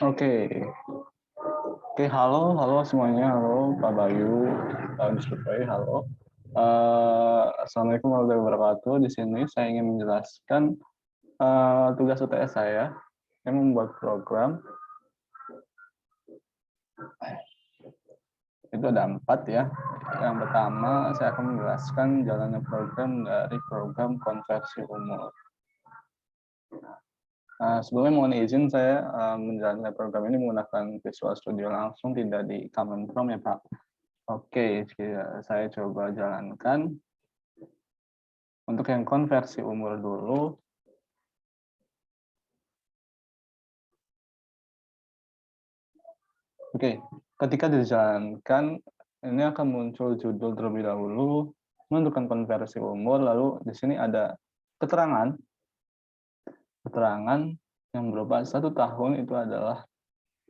Oke, oke, halo semuanya, halo Pak Bayu, Mr. Pei, halo. Assalamualaikum warahmatullahi wabarakatuh. Di sini saya ingin menjelaskan tugas UTS saya yang membuat program. Itu ada 4 ya. Yang pertama, saya akan menjelaskan jalannya program dari program konversi umur. Sebelumnya mohon izin saya menjalankan program ini menggunakan Visual Studio langsung, tidak di Command Prompt ya Pak. Oke, saya coba jalankan. Untuk yang konversi umur dulu. Oke, ketika dijalankan, ini akan muncul judul terlebih dahulu, menentukan konversi umur, lalu di sini ada keterangan yang berupa 1 tahun itu adalah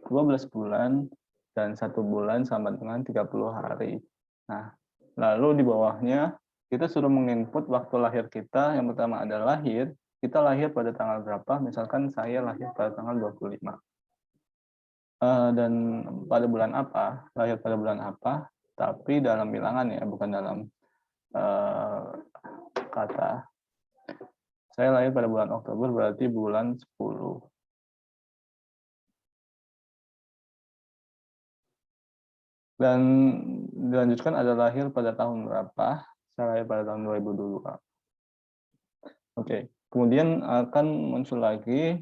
12 bulan, dan 1 bulan sama dengan 30 hari. Nah, lalu di bawahnya, kita suruh menginput waktu lahir kita, yang pertama ada lahir, kita lahir pada tanggal berapa, misalkan saya lahir pada tanggal 25. Dan pada bulan apa, lahir pada bulan apa, tapi dalam bilangan ya, bukan dalam kata. Saya lahir pada bulan Oktober, berarti bulan 10. Dan dilanjutkan ada lahir pada tahun berapa, saya lahir pada tahun 2002. Oke, kemudian akan muncul lagi,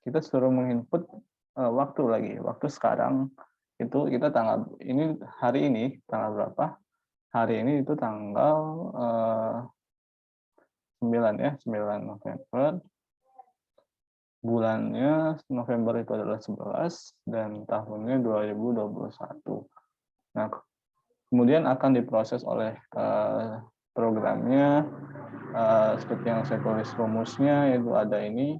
kita suruh menginput waktu lagi, waktu sekarang, itu kita tanggal, ini hari ini, tanggal berapa, hari ini itu tanggal 9 ya, 9 November. Bulannya November itu adalah 11 dan tahunnya 2021. Nah, kemudian akan diproses oleh programnya seperti yang saya tulis rumusnya, yaitu ada ini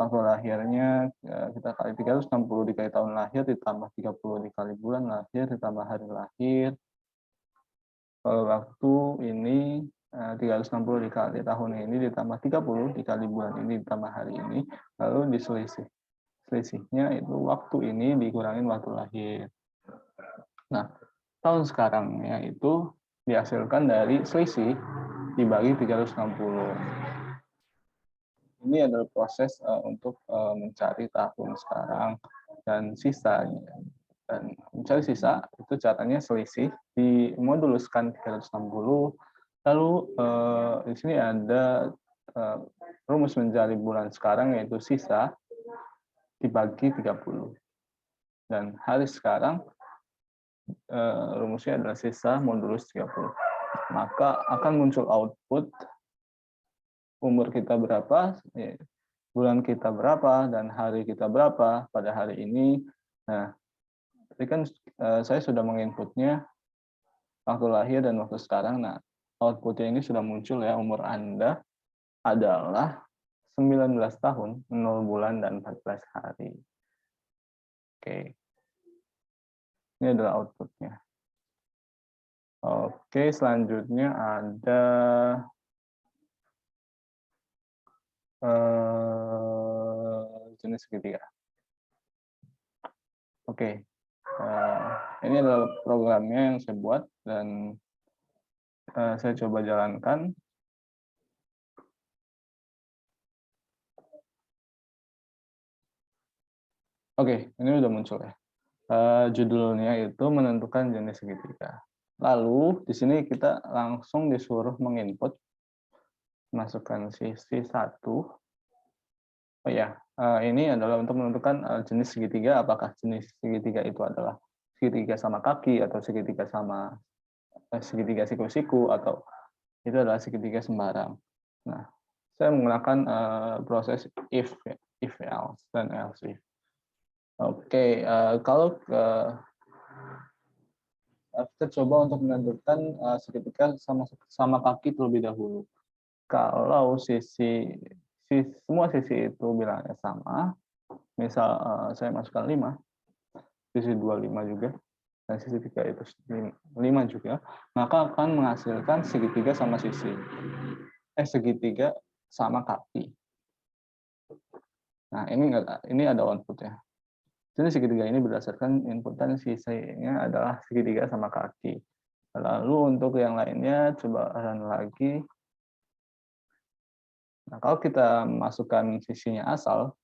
waktu lahirnya kita kali 360 dikali tahun lahir ditambah 30 dikali bulan lahir ditambah hari lahir. Kalau waktu ini 360 dikali tahun ini ditambah 30 dikali bulan ini ditambah hari ini, lalu selisihnya itu waktu ini dikurangin waktu lahir. Nah, tahun sekarangnya itu dihasilkan dari selisih dibagi 360. Ini adalah proses untuk mencari tahun sekarang dan sisanya. Dan mencari sisa itu caranya selisih dimoduluskan 360. Lalu di sini ada rumus mencari bulan sekarang, yaitu sisa dibagi 30. Dan hari sekarang rumusnya adalah sisa modulus 30. Maka akan muncul output umur kita berapa, bulan kita berapa, dan hari kita berapa pada hari ini. Nah, tadi kan saya sudah menginputnya waktu lahir dan waktu sekarang. Nah, outputnya ini sudah muncul ya, umur Anda adalah 19 tahun, 0 bulan, dan 14 hari. Oke. Ini adalah outputnya. Oke, selanjutnya ada jenis segitiga. Oke, ini adalah programnya yang saya buat dan saya coba jalankan. Oke, ini udah muncul ya. Judulnya itu menentukan jenis segitiga. Lalu di sini kita langsung disuruh menginput, masukkan sisi 1. Oh ya, ini adalah untuk menentukan jenis segitiga, apakah jenis segitiga itu adalah segitiga sama kaki, atau segitiga sama segitiga siku-siku, atau itu adalah segitiga sembarang. Nah, saya menggunakan proses if else dan else if. Oke, kalau kita coba untuk menentukan segitiga sama kaki terlebih dahulu. Kalau semua sisi itu bilangnya sama, misal saya masukkan 5, sisi 25 juga, dan sisi 3 itu 5 juga, maka akan menghasilkan segitiga sama segitiga sama kaki. Nah, ini ada output-nya. Jadi segitiga ini berdasarkan input dan sisinya adalah segitiga sama kaki. Lalu untuk yang lainnya coba run lagi. Nah, kalau kita masukkan sisinya asal,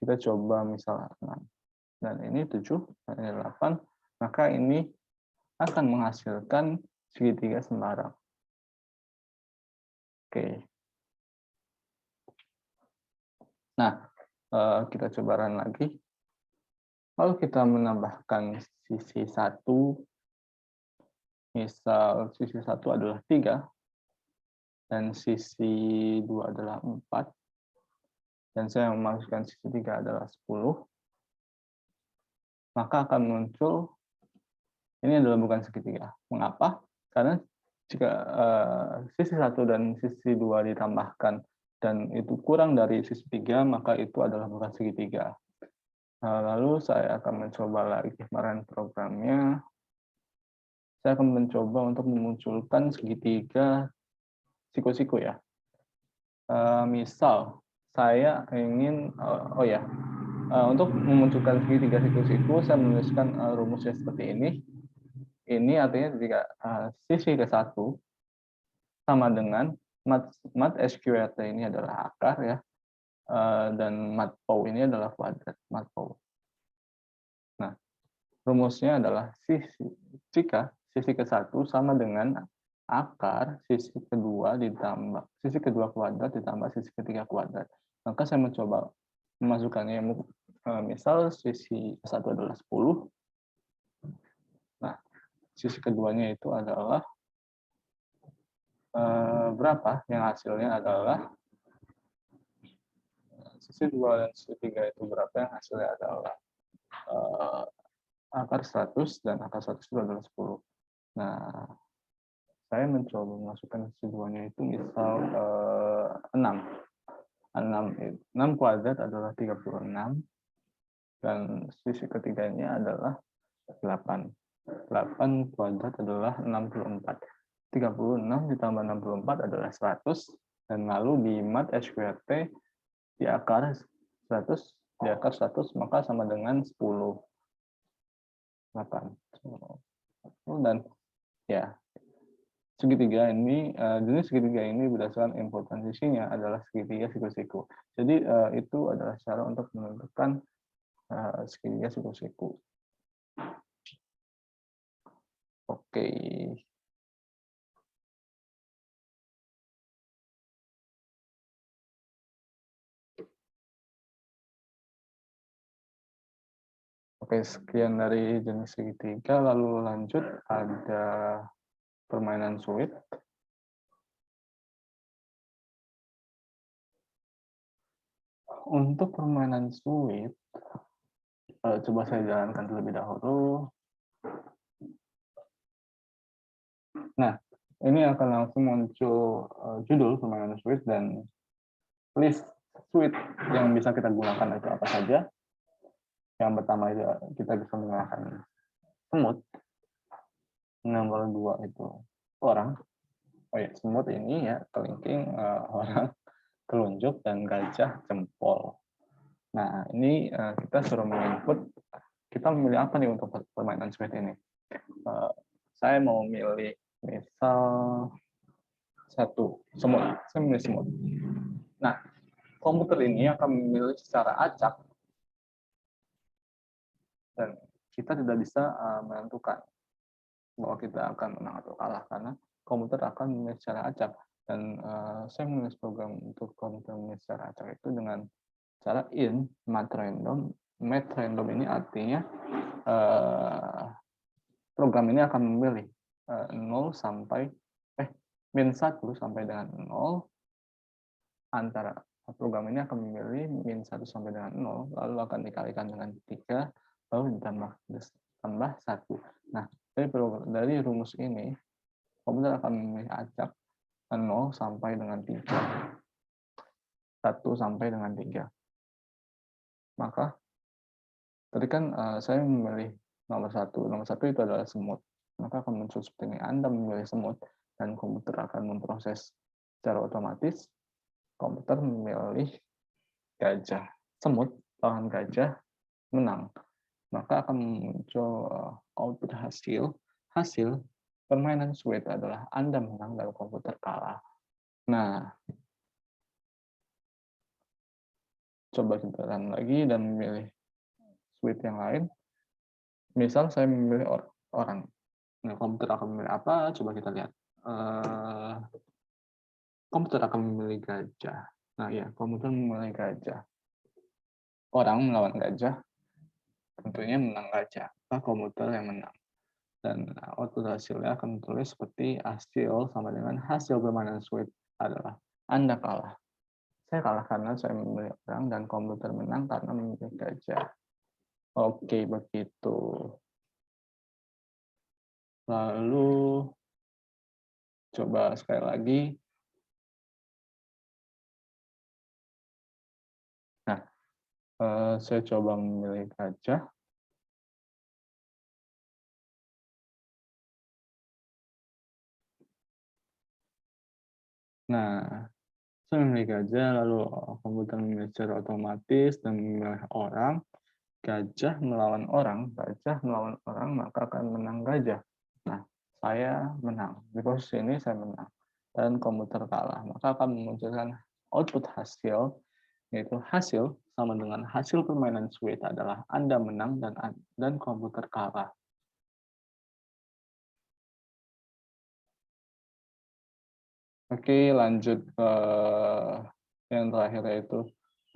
kita coba misalnya 6, dan ini 7, dan ini 8, maka ini akan menghasilkan segitiga sembarang. Oke. Nah, kita coba run lagi. Kalau kita menambahkan sisi 1, misal sisi 1 adalah 3, dan sisi 2 adalah 4, dan saya memasukkan sisi 3 adalah 10, maka akan muncul, ini adalah bukan segitiga. Mengapa? Karena jika sisi 1 dan sisi 2 ditambahkan, dan itu kurang dari sisi 3, maka itu adalah bukan segitiga. Lalu saya akan mencoba lagi kemarin programnya. Saya akan mencoba untuk memunculkan segitiga siku-siku ya. Misal saya ingin, untuk memunculkan segitiga siku-siku, saya menuliskan rumusnya seperti ini. Ini artinya jika sisi ke-1 sama dengan mat SQRT ini adalah akar ya, dan mat POW ini adalah kuadrat mat POW. Nah, rumusnya adalah jika sisi ke-1 sama dengan akar sisi kedua kuadrat ditambah sisi ketiga kuadrat. Maka saya mencoba memasukkannya, misal sisi ke-1 adalah 10. Nah, sisi keduanya itu adalah berapa? Yang hasilnya adalah sisi 2 dan sisi 3 itu berapa? Yang hasilnya adalah akar 100, dan akar 100 itu adalah 10. Nah, saya mencoba memasukkan sisi 2-nya itu misal 6. 6 kuadrat adalah 36, dan sisi ketiganya adalah 8. 8 kuadrat adalah 64. 36 ditambah 64 adalah 100, dan lalu di mat SQRT di akar 100, maka sama dengan 10. 8. Dan ya, jenis segitiga ini berdasarkan input transisinya adalah segitiga siku-siku. Jadi itu adalah cara untuk menentukan segitiga siku-siku. Oke. Oke, sekian dari jenis segitiga. Lalu lanjut ada permainan suite. Untuk permainan suite, coba saya jalankan terlebih dahulu. Nah, ini akan langsung muncul judul permainan suite dan list suite yang bisa kita gunakan itu apa saja. Yang pertama itu kita bisa menggunakan semut. Nomor 2 itu orang. Oh ya, semut ini ya kelingking, orang, telunjuk, dan gajah jempol. Nah, ini kita suruh menginput, kita memilih apa nih untuk permainan suite ini. Saya mau milih misal semut. Saya memilih semut. Nah, komputer ini akan memilih secara acak, dan kita tidak bisa menentukan bahwa kita akan menang atau kalah, karena komputer akan memilih secara acak. Dan saya menulis program untuk komputer memilih secara acak itu dengan cara mat random. Mat random ini artinya program ini akan memilih 0 sampai min 1 sampai dengan 0, antara program ini akan memilih min 1 sampai dengan 0, lalu akan dikalikan dengan 3, lalu ditambah 1. Nah, dari rumus ini, komputer akan memilih acak 0 sampai dengan 3, 1 sampai dengan 3. Maka, tadi kan saya memilih nomor 1. Nomor 1 itu adalah semut. Maka akan muncul seperti ini. Anda memilih semut, dan komputer akan memproses secara otomatis. Komputer memilih gajah. semut lawan gajah menang, maka akan muncul output hasil permainan Sweet adalah Anda menang dan komputer kalah. Nah, coba kita run lagi dan memilih Sweet yang lain. Misal saya memilih orang. Nah, komputer akan memilih apa? Coba kita lihat. Komputer akan memilih gajah. Nah, ya, komputer memilih gajah. Orang melawan gajah, tentunya menang gajah. Maka komputer yang menang. Dan output hasilnya akan ditulis seperti hasil sama dengan hasil permainan Sweet adalah Anda kalah. Saya kalah karena saya memilih orang dan komputer menang karena memilih gajah. Oke, begitu. Lalu coba sekali lagi. Nah, saya coba memilih gajah. Nah, saya memilih gajah, lalu komputer memilih secara otomatis dan memilih orang. Gajah melawan orang, maka akan menang gajah. Nah, saya menang. Di posisi ini saya menang. Dan komputer kalah. Maka akan memunculkan output hasil, yaitu hasil sama dengan hasil permainan Sweet adalah Anda menang dan komputer kalah. Oke, lanjut ke yang terakhir yaitu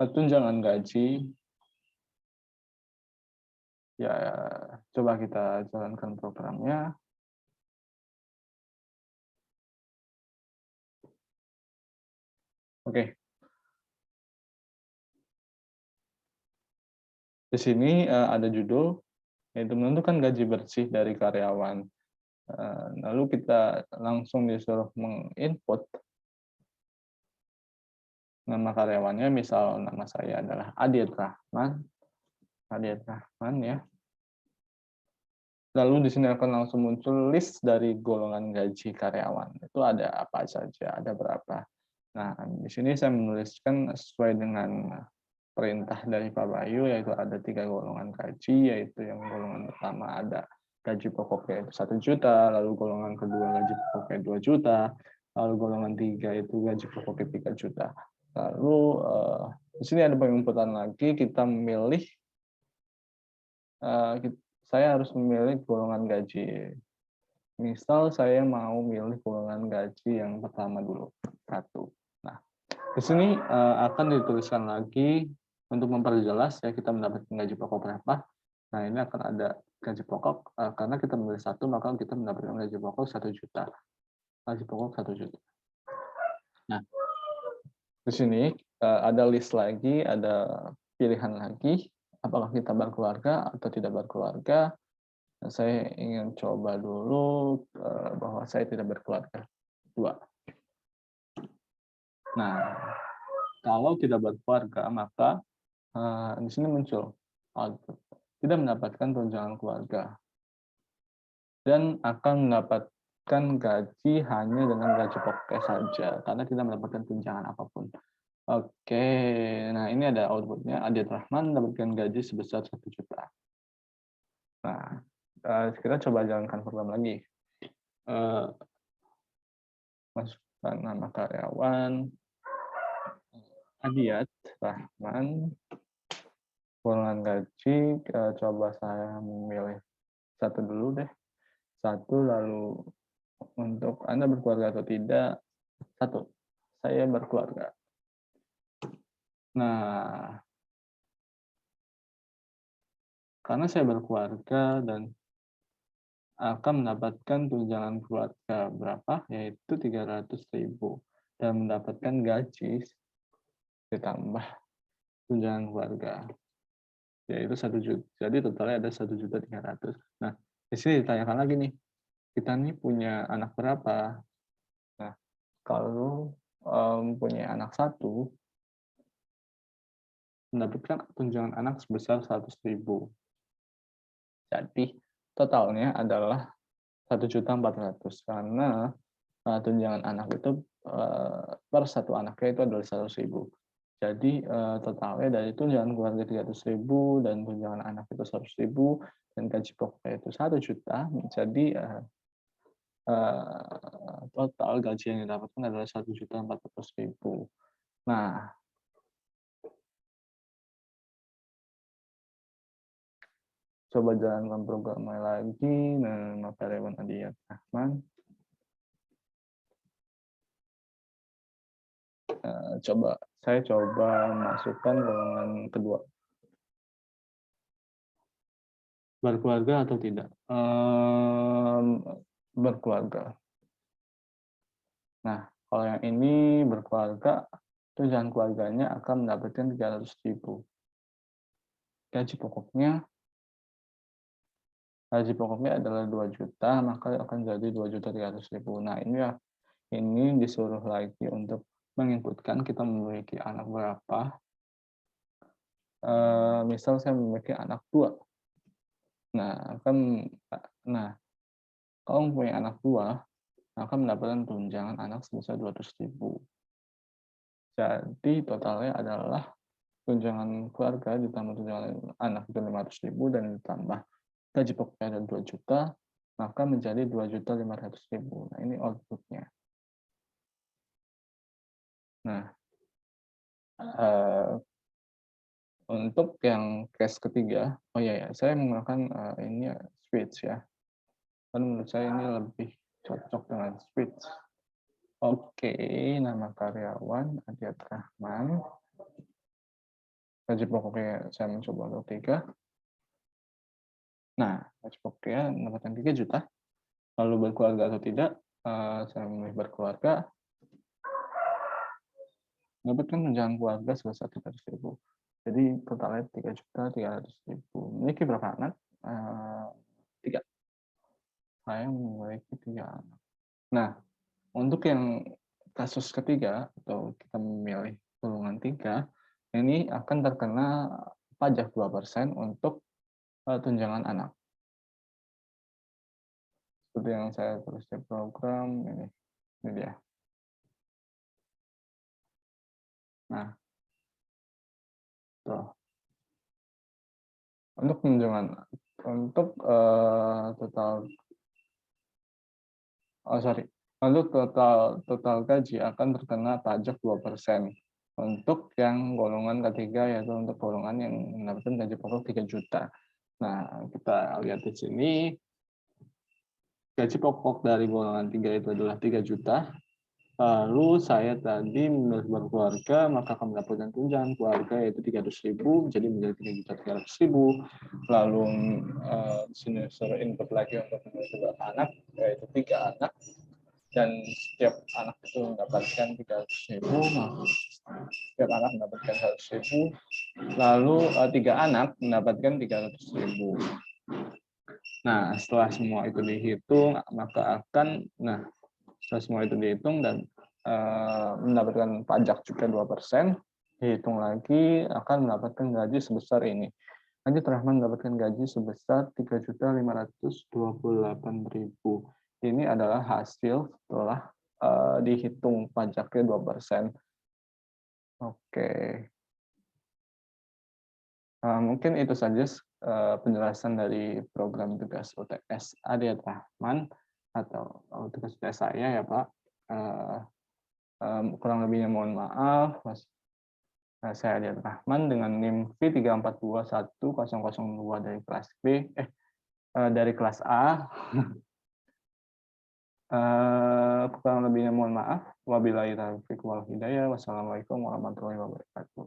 tunjangan gaji. Ya, coba kita jalankan programnya. Oke. Di sini ada judul, yaitu menentukan gaji bersih dari karyawan. Lalu kita langsung disuruh menginput nama karyawannya, misal nama saya adalah Adit Rahman ya. Lalu di sini akan langsung muncul list dari golongan gaji karyawan. Itu ada apa saja, ada berapa. Nah, di sini saya menuliskan sesuai dengan perintah dari Pak Bayu, yaitu ada 3 golongan gaji, yaitu yang golongan pertama ada gaji pokoknya itu 1 juta, lalu golongan kedua gaji pokoknya 2 juta, lalu golongan 3 itu gaji pokoknya 3 juta. Lalu di sini ada penginputan lagi, kita memilih, saya harus memilih golongan gaji. Misal saya mau milih golongan gaji yang pertama dulu, 1. Nah, di sini akan dituliskan lagi untuk memperjelas ya kita mendapatkan gaji pokok berapa. Nah, ini akan ada gaji pokok karena kita memilih 1, maka kita mendapatkan gaji pokok 1 juta. Gaji pokok 1 juta. Nah, di sini ada list lagi, ada pilihan lagi, apakah kita berkeluarga atau tidak berkeluarga. Saya ingin coba dulu bahwa saya tidak berkeluarga. 2. Nah, kalau tidak berkeluarga, maka di sini muncul tidak mendapatkan tunjangan keluarga dan akan mendapatkan gaji hanya dengan gaji pokoknya saja karena tidak mendapatkan tunjangan apapun. Oke, nah ini ada outputnya. Adit Rahman mendapatkan gaji sebesar 1 juta. Nah, kita coba jalankan program lagi. Masukkan nama karyawan Adit Rahman, golongan gaji, coba saya memilih 1 dulu deh. 1, lalu untuk Anda berkeluarga atau tidak, 1, saya berkeluarga. Nah, karena saya berkeluarga dan akan mendapatkan tunjangan keluarga berapa, yaitu 300.000 dan mendapatkan gaji ditambah tunjangan keluarga, yaitu 1 juta. Jadi totalnya ada 1.300.000. Nah, di sini ditanyakan lagi nih, kita nih punya anak berapa? Nah, kalau punya anak 1, mendapatkan tunjangan anak sebesar 100.000. Jadi totalnya adalah 1.400.000 karena tunjangan anak itu per satu anaknya itu adalah 100.000. Jadi totalnya dari tunjangan keluarga 300.000 dan tunjangan anak itu 100.000 dan gaji pokoknya itu 1 juta menjadi total gaji yang didapatkan adalah 1.400.000. Nah, coba jalankan programnya lagi. Nama karyawan Adiyat Rahman. Saya coba masukkan golongan kedua. Berkeluarga atau tidak? Berkeluarga. Nah, kalau yang ini berkeluarga, tunjangan keluarganya akan mendapatkan 300.000. Gaji pokoknya adalah 2 juta, maka akan jadi 2.300.000. Nah, ini disuruh lagi untuk menginputkan kita memiliki anak berapa. Misal saya memiliki anak 2. Nah, kalau mempunyai anak 2, akan mendapatkan tunjangan anak sebesar 200.000. Jadi totalnya adalah tunjangan keluarga ditambah tunjangan anak itu 500.000 dan ditambah gaji pokoknya ada 2 juta, maka menjadi 2.500.000. Nah, ini outputnya. Nah, untuk yang case ketiga, saya menggunakan ini switch ya. Karena menurut saya ini lebih cocok dengan switch. Oke, nama karyawan Adiyat Rahman. Gaji pokoknya saya mencoba untuk 3. Nah, gaji pokoknya mendapatkan 3 juta. Lalu berkeluarga atau tidak, saya memilih berkeluarga. Mendapatkan tunjangan keluarga sebesar 300.000. Jadi totalnya 3.300.000. Memiliki berapa anak? 3. Saya memiliki 3 anak. Nah, untuk yang kasus ketiga, atau kita memilih golongan 3, ini akan terkena pajak 2% untuk tunjangan anak. Seperti yang saya tulis di program, ini dia. Nah, tuh. Untuk tunjangan, untuk total gaji akan terkena pajak 2%. Untuk yang golongan ketiga, yaitu untuk golongan yang mendapatkan gaji pokok 3 juta. Nah, kita lihat di sini, gaji pokok dari golongan 3 itu adalah 3 juta. Lalu saya tadi memilih berkeluarga, maka akan mendapatkan tunjangan keluarga yaitu 300.000, jadi menjadi 3.300.000. Lalu di sini suruh input lagi untuk memilih berapa anak, yaitu 3 anak. Dan setiap anak itu mendapatkan 300.000, setiap anak mendapatkan 100.000, lalu 3 anak mendapatkan 300.000. Nah, setelah semua itu dihitung, maka setelah semua itu dihitung dan mendapatkan pajak juga 2%, dihitung lagi akan mendapatkan gaji sebesar ini. Adiyat Rahman mendapatkan gaji sebesar 3.528.000. Ini adalah hasil setelah dihitung pajaknya 2%. Oke. Mungkin itu saja penjelasan dari program tugas UTS Adiyat Rahman atau tugas UTS saya ya Pak. Kurang lebihnya mohon maaf. Saya Adiyat Rahman dengan NIM V3421002 dari kelas B, dari kelas A. Kurang lebihnya mohon maaf. Wabillahi taufiq wal hidayah. Wassalamualaikum warahmatullahi wabarakatuh.